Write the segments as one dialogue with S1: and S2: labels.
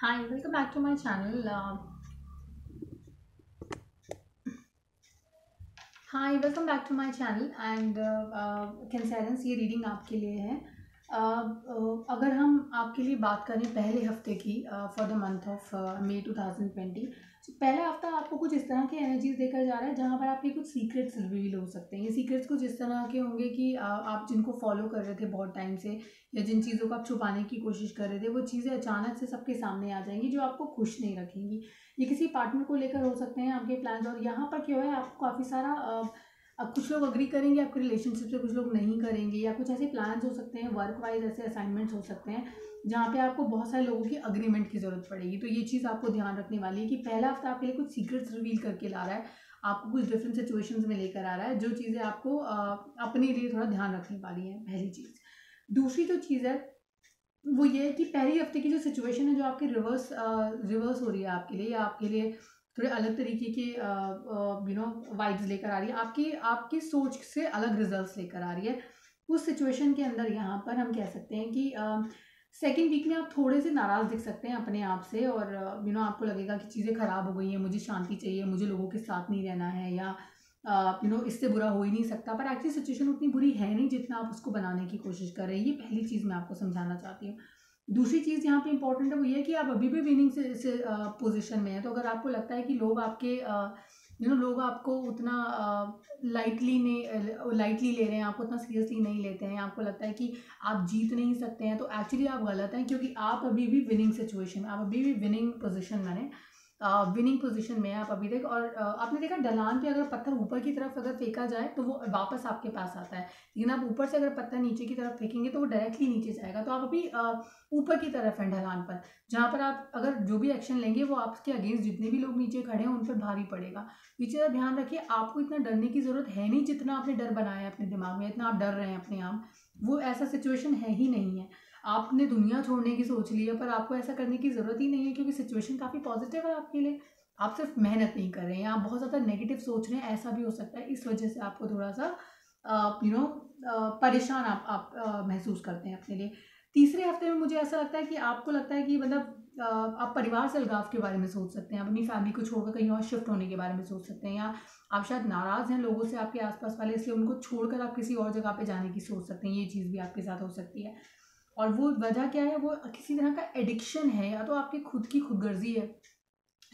S1: Hi, welcome back to my channel. Hi welcome back to my channel and कैंसरेंस ये reading आपके लिए है। अगर हम आपके लिए बात करें पहले हफ्ते की for the month of May 2020, तो पहला हफ्ता आपको कुछ इस तरह की एनर्जीज देकर जा रहा है जहां पर आपके कुछ सीक्रेट्स रिवील हो सकते हैं। ये सीक्रेट्स कुछ इस तरह के होंगे कि आप जिनको फॉलो कर रहे थे बहुत टाइम से या जिन चीज़ों को आप छुपाने की कोशिश कर रहे थे वो चीज़ें अचानक से सबके सामने आ जाएंगी जो आपको खुश नहीं रखेंगी। ये किसी पार्टनर को लेकर हो सकते हैं आपके प्लान्स। और यहाँ पर क्या है, आपको काफ़ी सारा अब कुछ लोग अग्री करेंगे आपके रिलेशनशिप से, कुछ लोग नहीं करेंगे, या कुछ ऐसे प्लान्स हो सकते हैं वर्क वाइज, ऐसे असाइनमेंट्स हो सकते हैं जहाँ पे आपको बहुत सारे लोगों की अग्रीमेंट की ज़रूरत पड़ेगी। तो ये चीज़ आपको ध्यान रखने वाली है कि पहला हफ्ता आपके लिए कुछ सीक्रेट्स रिवील करके ला रहा है, आपको कुछ डिफरेंट सिचुएशंस में लेकर आ रहा है, जो चीज़ें आपको अपने लिए थोड़ा ध्यान रखने वाली है, पहली चीज़। दूसरी जो चीज़ है वो ये है कि पहले हफ्ते की जो सिचुएशन है जो आपकी रिवर्स हो रही है आपके लिए, या आपके लिए थोड़े अलग तरीके के वाइब्स लेकर आ रही है, आपकी आपकी सोच से अलग रिजल्ट्स लेकर आ रही है। उस सिचुएशन के अंदर यहाँ पर हम कह सकते हैं कि सेकेंड वीक में आप थोड़े से नाराज़ दिख सकते हैं अपने आप से, और आपको लगेगा कि चीज़ें ख़राब हो गई हैं, मुझे शांति चाहिए, मुझे लोगों के साथ नहीं रहना है, या इससे बुरा हो ही नहीं सकता। पर एक्चुअली सिचुएशन उतनी बुरी है नहीं जितना आप उसको बनाने की कोशिश कर रहे हैं। ये पहली चीज़ मैं आपको समझाना चाहती हूँ। दूसरी चीज़ यहाँ पे इंपॉर्टेंट है वो ये है कि आप अभी भी विनिंग से पोजीशन में है। तो अगर आपको लगता है कि लोग आपके लोग आपको उतना लाइटली ले रहे हैं, आपको उतना सीरियसली नहीं लेते हैं, आपको लगता है कि आप जीत नहीं सकते हैं, तो एक्चुअली आप गलत हैं, क्योंकि आप अभी भी विनिंग सिचुएशन में, आप अभी भी विनिंग पोजीशन में विनिंग पोजीशन में है आप अभी तक। और आपने देखा ढलान पे अगर पत्थर ऊपर की तरफ अगर फेंका जाए तो वो वापस आपके पास आता है, लेकिन आप ऊपर से अगर पत्थर नीचे की तरफ फेंकेंगे तो वो डायरेक्टली नीचे जाएगा। तो आप अभी ऊपर की तरफ हैं ढलान पर, जहाँ पर आप अगर जो भी एक्शन लेंगे वो आपके अगेंस्ट जितने भी लोग नीचे खड़े हैं उन पर भारी पड़ेगा। ये चीज़ ध्यान रखिए, आपको इतना डरने की ज़रूरत है नहीं जितना आपने डर बनाया है अपने दिमाग में, इतना आप डर रहे हैं अपने आप, वो ऐसा सिचुएशन है ही नहीं है। आपने दुनिया छोड़ने की सोच ली है, पर आपको ऐसा करने की ज़रूरत ही नहीं है, क्योंकि सिचुएशन काफ़ी पॉजिटिव है आपके लिए। आप सिर्फ मेहनत नहीं कर रहे हैं, आप बहुत ज़्यादा नेगेटिव सोच रहे हैं, ऐसा भी हो सकता है, इस वजह से आपको थोड़ा सा परेशान आप महसूस करते हैं अपने लिए। तीसरे हफ्ते में मुझे ऐसा लगता है कि आपको लगता है कि मतलब आप परिवार से अलगाव के बारे में सोच सकते हैं, आप अपनी फैमिली को छोड़कर कहीं और शिफ्ट होने के बारे में सोच सकते हैं, या आप शायद नाराज़ हैं लोगों से, आपके आसपास वाले, इसलिए उनको छोड़कर आप किसी और जगह पे जाने की सोच सकते हैं। ये चीज़ भी आपके साथ हो सकती है। और वो वजह क्या है, वो किसी तरह का एडिक्शन है, या तो आपकी खुद की खुदगर्जी है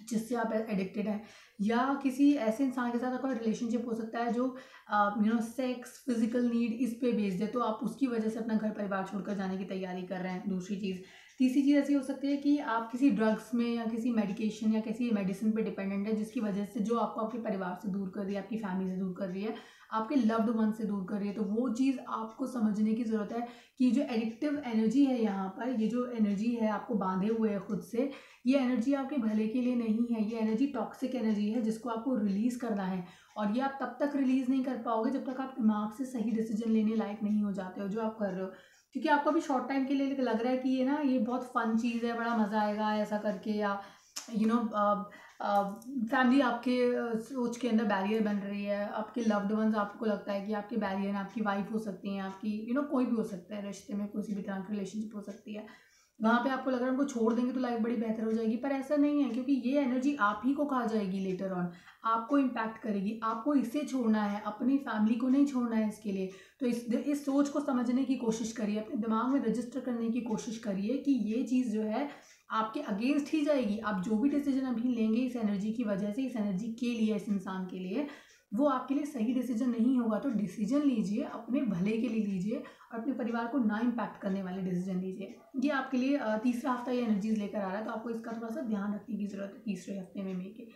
S1: जिससे आप एडिक्टेड हैं, या किसी ऐसे इंसान के साथ आपका रिलेशनशिप हो सकता है जो सेक्स, फिजिकल नीड इस पे बेस्ड है, तो आप उसकी वजह से अपना घर परिवार छोड़कर जाने की तैयारी कर रहे हैं। दूसरी चीज़, तीसरी चीज़ ऐसी हो सकती है कि आप किसी ड्रग्स में या किसी मेडिकेशन या किसी मेडिसिन पे डिपेंडेंट है, जिसकी वजह से जो आपको आपके परिवार से दूर कर रही है, आपकी फैमिली से दूर कर रही है, आपके लव्ड वन से दूर कर रही है। तो वो चीज़ आपको समझने की ज़रूरत है कि जो एडिक्टिव एनर्जी है यहाँ पर, ये जो एनर्जी है आपको बांधे हुए है खुद से, ये एनर्जी आपके भले के लिए नहीं है, ये एनर्जी टॉक्सिक एनर्जी है जिसको आपको रिलीज़ करना है। और ये आप तब तक रिलीज़ नहीं कर पाओगे जब तक आप दिमाग से सही डिसीजन लेने लायक नहीं हो जाते हो जो आप कर रहे हो। क्योंकि आपको अभी शॉर्ट टाइम के लिए लग रहा है कि ये बहुत फन चीज़ है, बड़ा मज़ा आएगा ऐसा करके, या यू नो फैमिली आपके सोच के अंदर बैरियर बन रही है, आपके लव्ड वंस आपको लगता है कि आपके बैरियर, आपकी वाइफ हो सकती हैं, आपकी कोई भी हो सकता है, रिश्ते में किसी भी तरह की रिलेशनशिप हो सकती है, वहाँ पे आपको लग रहा है उनको छोड़ देंगे तो लाइफ बड़ी बेहतर हो जाएगी। पर ऐसा नहीं है, क्योंकि ये एनर्जी आप ही को खा जाएगी लेटर ऑन, आपको इम्पैक्ट करेगी। आपको इसे छोड़ना है, अपनी फैमिली को नहीं छोड़ना है इसके लिए। तो इस सोच को समझने की कोशिश करिए, अपने दिमाग में रजिस्टर करने की कोशिश करिए कि ये चीज़ जो है आपके अगेंस्ट ही जाएगी। आप जो भी डिसीजन अभी लेंगे इस एनर्जी की वजह से, इस एनर्जी के लिए, इस इंसान के लिए, वो आपके लिए सही डिसीजन नहीं होगा। तो डिसीजन लीजिए, अपने भले के लिए लीजिए, और अपने परिवार को ना इम्पैक्ट करने वाले डिसीजन लीजिए। ये आपके लिए तीसरा हफ्ता ये एनर्जीज लेकर आ रहा है, तो आपको इसका थोड़ा सा ध्यान रखने की जरूरत है तीसरे हफ्ते में। मई के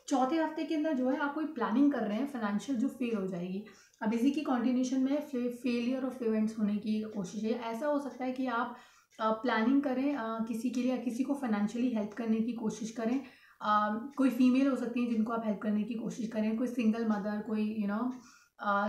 S1: चौथे हफ्ते के अंदर जो है आप कोई प्लानिंग कर रहे हैं फाइनेंशियल, जो फेल हो जाएगी। अब इसी की कॉन्टिन्यूशन में फेलियर ऑफ इवेंट्स होने की कोशिश है। ऐसा हो सकता है कि आप प्लानिंग करें किसी के लिए, किसी को फाइनेंशियली हेल्प करने की कोशिश करें। कोई फीमेल हो सकती है जिनको आप हेल्प करने की कोशिश करें, कोई सिंगल मदर, कोई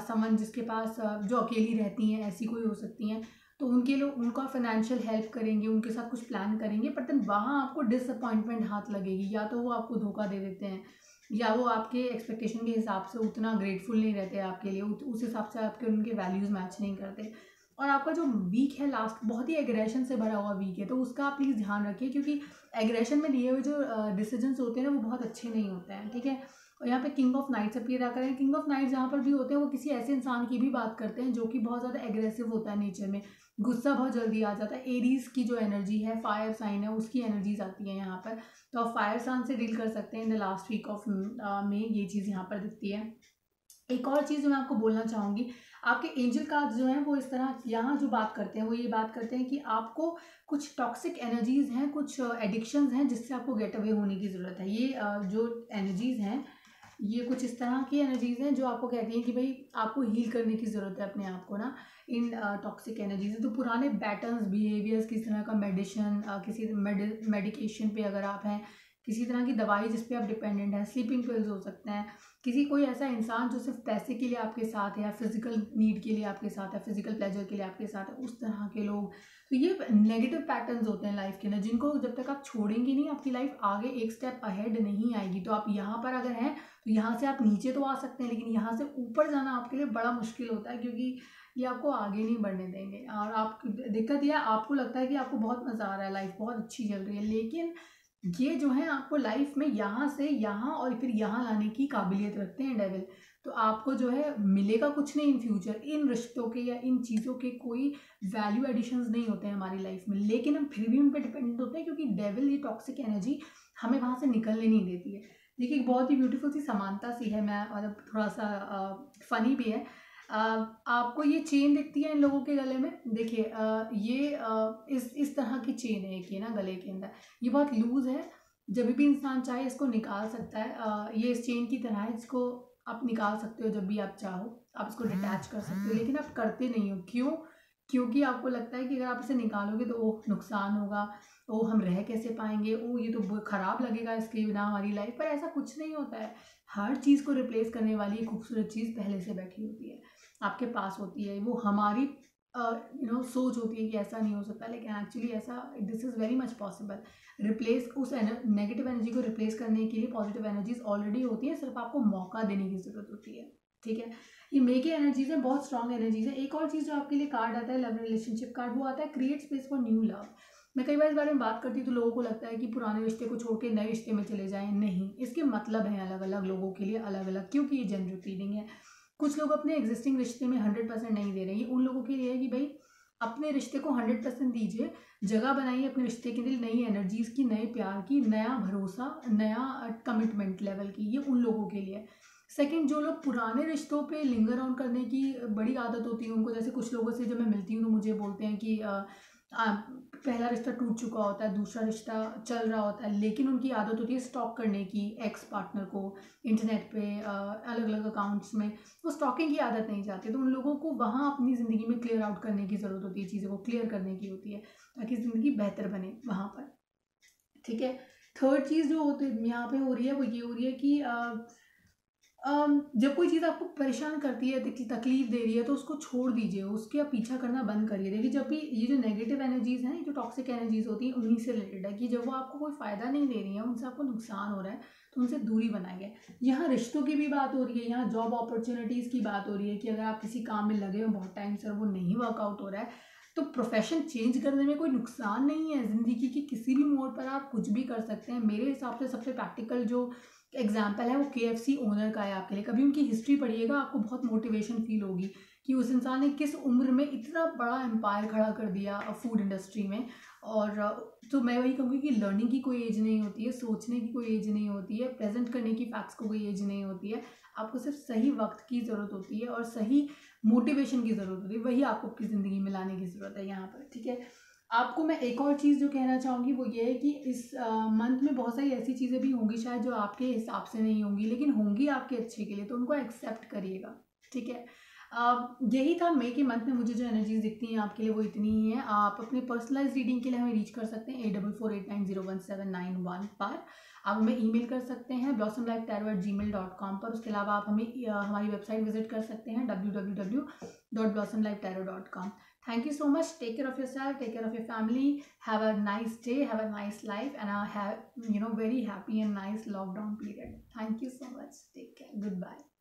S1: समन जिसके पास जो अकेली रहती हैं, ऐसी कोई हो सकती हैं, तो उनके लिए उनका फाइनेंशियल हेल्प करेंगे, उनके साथ कुछ प्लान करेंगे। बट देन वहाँ आपको डिसअपॉइंटमेंट हाथ लगेगी, या तो वो आपको धोखा दे देते हैं, या वो आपके एक्सपेक्टेशन के हिसाब से उतना ग्रेटफुल नहीं रहते आपके लिए, उस हिसाब से आपके उनके वैल्यूज़ मैच नहीं करते। और आपका जो वीक है लास्ट बहुत ही एग्रेशन से भरा हुआ वीक है, तो उसका आप प्लीज़ ध्यान रखिए, क्योंकि एग्रेशन में लिए हुए जो डिसीजंस होते हैं ना वो बहुत अच्छे नहीं होते हैं, ठीक है। और यहाँ पे किंग ऑफ नाइट्स अपीयर आकर है। किंग ऑफ नाइट्स जहाँ पर भी होते हैं वो किसी ऐसे इंसान की भी बात करते हैं जो कि बहुत ज़्यादा एग्रेसिव होता है नेचर में, गुस्सा बहुत जल्दी आ जाता है। एरीज की जो एनर्जी है, फायर साइन है, उसकी एनर्जीज आती है यहाँ पर, तो आप फायर साइन से डील कर सकते हैं in the last week of में, ये चीज़ यहाँ पर दिखती है। एक और चीज़ जो मैं आपको बोलना चाहूँगी, आपके एंजल कार्ड जो हैं वो इस तरह यहाँ जो बात करते हैं वो ये बात करते हैं कि आपको कुछ टॉक्सिक एनर्जीज़ हैं, कुछ एडिक्शंस हैं जिससे आपको गेट अवे होने की ज़रूरत है। ये जो एनर्जीज़ हैं ये कुछ इस तरह की एनर्जीज़ हैं जो आपको कहती हैं कि भाई आपको हील करने की ज़रूरत है अपने आप को ना, इन टॉक्सिक एनर्जीज। तो पुराने पैटर्न्स, बिहेवियर्स, किसी तरह का मेडिशन, किसी मेडिकेशन पे अगर आप हैं, किसी तरह की दवाई जिस पे आप डिपेंडेंट हैं, स्लीपिंग पिल्स हो सकते हैं, किसी कोई ऐसा इंसान जो सिर्फ पैसे के लिए आपके साथ है या फिजिकल नीड के लिए आपके साथ है, फिजिकल प्लेजर के लिए आपके साथ है, उस तरह के लोग। तो ये नेगेटिव पैटर्न्स होते हैं लाइफ के ना, जिनको जब तक आप छोड़ेंगे नहीं आपकी लाइफ आगे एक स्टेप अहेड नहीं आएगी। तो आप यहाँ पर अगर हैं तो यहाँ से आप नीचे तो आ सकते हैं, लेकिन यहाँ से ऊपर जाना आपके लिए बड़ा मुश्किल होता है, क्योंकि ये आपको आगे नहीं बढ़ने देंगे। और आप दिक्कत यह आपको लगता है कि आपको बहुत मज़ा आ रहा है, लाइफ बहुत अच्छी चल रही है, लेकिन ये जो है आपको लाइफ में यहाँ से यहाँ और फिर यहाँ लाने की काबिलियत रखते हैं डेविल। तो आपको जो है मिलेगा कुछ नहीं इन फ्यूचर, इन रिश्तों के या इन चीज़ों के कोई वैल्यू एडिशंस नहीं होते हैं हमारी लाइफ में, लेकिन हम फिर भी उन पर डिपेंडेंट होते हैं, क्योंकि डेविल ये टॉक्सिक एनर्जी हमें वहाँ से निकलने नहीं देती है। देखिए एक बहुत ही ब्यूटीफुल सी समानता सी है, मैं मतलब थोड़ा सा फनी भी है। आपको ये चेन दिखती है इन लोगों के गले में, देखिए ये इस तरह की चेन है एक, ये ना गले के अंदर, ये बहुत लूज है, जब भी इंसान चाहे इसको निकाल सकता है। ये इस चेन की तरह है जिसको आप निकाल सकते हो जब भी आप चाहो, आप इसको डिटैच कर सकते हो, लेकिन आप करते नहीं हो। क्यों? क्योंकि आपको लगता है कि अगर आप इसे निकालोगे तो ओह नुकसान होगा, ओह हम रह कैसे पाएंगे, ओह ये तो खराब लगेगा इसके बिना हमारी लाइफ। पर ऐसा कुछ नहीं होता है, हर चीज़ को रिप्लेस करने वाली एक खूबसूरत चीज़ पहले से बैठी होती है, आपके पास होती है। वो हमारी सोच होती है कि ऐसा नहीं हो सकता, लेकिन एक्चुअली ऐसा this is very much possible. Replace उस नेगेटिव एनर्जी को रिप्लेस करने के लिए पॉजिटिव एनर्जीज ऑलरेडी होती है, सिर्फ आपको मौका देने की ज़रूरत होती है, ठीक है। ये मे की एनर्जीज है, बहुत स्ट्रॉन्ग एनर्जीज है। एक और चीज़ जो आपके लिए कार्ड आता है लव रिलेशनशिप कार्ड, वो आता है create space for new love. मैं कई बार इस बारे में बात करती हूँ तो लोगों को लगता है कि पुराने रिश्ते को छोड़ के नए रिश्ते में चले जाएं, नहीं, इसके मतलब हैं अलग अलग लोगों के लिए अलग अलग, क्योंकि ये जनरल रीडिंग है। कुछ लोग अपने एग्जिस्टिंग रिश्ते में 100% नहीं दे रहे हैं, उन लोगों के लिए है कि भाई अपने रिश्ते को 100% दीजिए, जगह बनाइए अपने रिश्ते के लिए नई एनर्जीज की, नए प्यार की, नया भरोसा, नया कमिटमेंट लेवल की, ये उन लोगों के लिए। सेकंड, जो लोग पुराने रिश्तों पे लिंगर ऑन करने की बड़ी आदत होती है उनको, जैसे कुछ लोगों से जब मैं मिलती हूँ तो मुझे बोलते हैं कि पहला रिश्ता टूट चुका होता है, दूसरा रिश्ता चल रहा होता है, लेकिन उनकी आदत होती है स्टॉक करने की एक्स पार्टनर को इंटरनेट पे अलग अलग अकाउंट्स में, वो स्टॉकिंग की आदत नहीं चाहती। तो उन लोगों को वहाँ अपनी ज़िंदगी में क्लियर आउट करने की ज़रूरत होती है, चीज़ों को क्लियर करने की होती है ताकि ज़िंदगी बेहतर बने वहाँ पर, ठीक है। थर्ड चीज़ जो होती यहाँ पे हो रही है वो ये हो रही है कि जब कोई चीज़ आपको परेशान करती है, तकलीफ दे रही है, तो उसको छोड़ दीजिए, उसके आप पीछा करना बंद करिए। देखिए जब भी ये जो नेगेटिव एनर्जीज़ हैं, ये जो टॉक्सिक एनर्जीज़ होती हैं, उन्हीं से रिलेटेड है कि जब वो आपको कोई फ़ायदा नहीं दे रही है, उनसे आपको नुकसान हो रहा है, तो उनसे दूरी बनाइए। यहाँ रिश्तों की भी बात हो रही है, यहाँ जॉब अपॉर्चुनिटीज़ की बात हो रही है कि अगर आप किसी काम में लगे हो बहुत टाइम से और वो नहीं वर्कआउट हो रहा है, तो प्रोफेशन चेंज करने में कोई नुकसान नहीं है। ज़िंदगी की किसी भी मोड़ पर आप कुछ भी कर सकते हैं। मेरे हिसाब से सबसे प्रैक्टिकल जो एग्जाम्पल है वो KFC ओनर का है आपके लिए। कभी उनकी हिस्ट्री पढ़िएगा, आपको बहुत मोटिवेशन फील होगी कि उस इंसान ने किस उम्र में इतना बड़ा एम्पायर खड़ा कर दिया फूड इंडस्ट्री में। और तो मैं वही कहूँगी कि लर्निंग की कोई एज नहीं होती है, सोचने की कोई एज नहीं होती है, प्रेजेंट करने की फैक्ट्स को कोई एज नहीं होती है। आपको सिर्फ सही वक्त की ज़रूरत होती है और सही मोटिवेशन की ज़रूरत होती है, वही आपको अपनी ज़िंदगी में लाने की ज़रूरत है यहाँ पर, ठीक है। आपको मैं एक और चीज़ जो कहना चाहूँगी वो ये है कि इस मंथ में बहुत सारी ऐसी चीज़ें भी होंगी शायद जो आपके हिसाब से नहीं होंगी, लेकिन होंगी आपके अच्छे के लिए, तो उनको एक्सेप्ट करिएगा, ठीक है। यही था मई के मंथ में मुझे जो एनर्जीज दिखती हैं आपके लिए वो इतनी ही है। आप अपने पर्सनलाइज रीडिंग के लिए हमें रीच कर सकते हैं 8448901791 पर। आप हमें ईमेल कर सकते हैं blossomlifetarot@gmail.com पर। उसके अलावा आप हमें हमारी वेबसाइट विजिट कर सकते हैं www.blossomlifetarot.com। Thank you so much. Take care of yourself. Take care of your family. Have a nice day. Have a nice life, and have very happy and nice lockdown period. Thank you so much. Take care. Goodbye.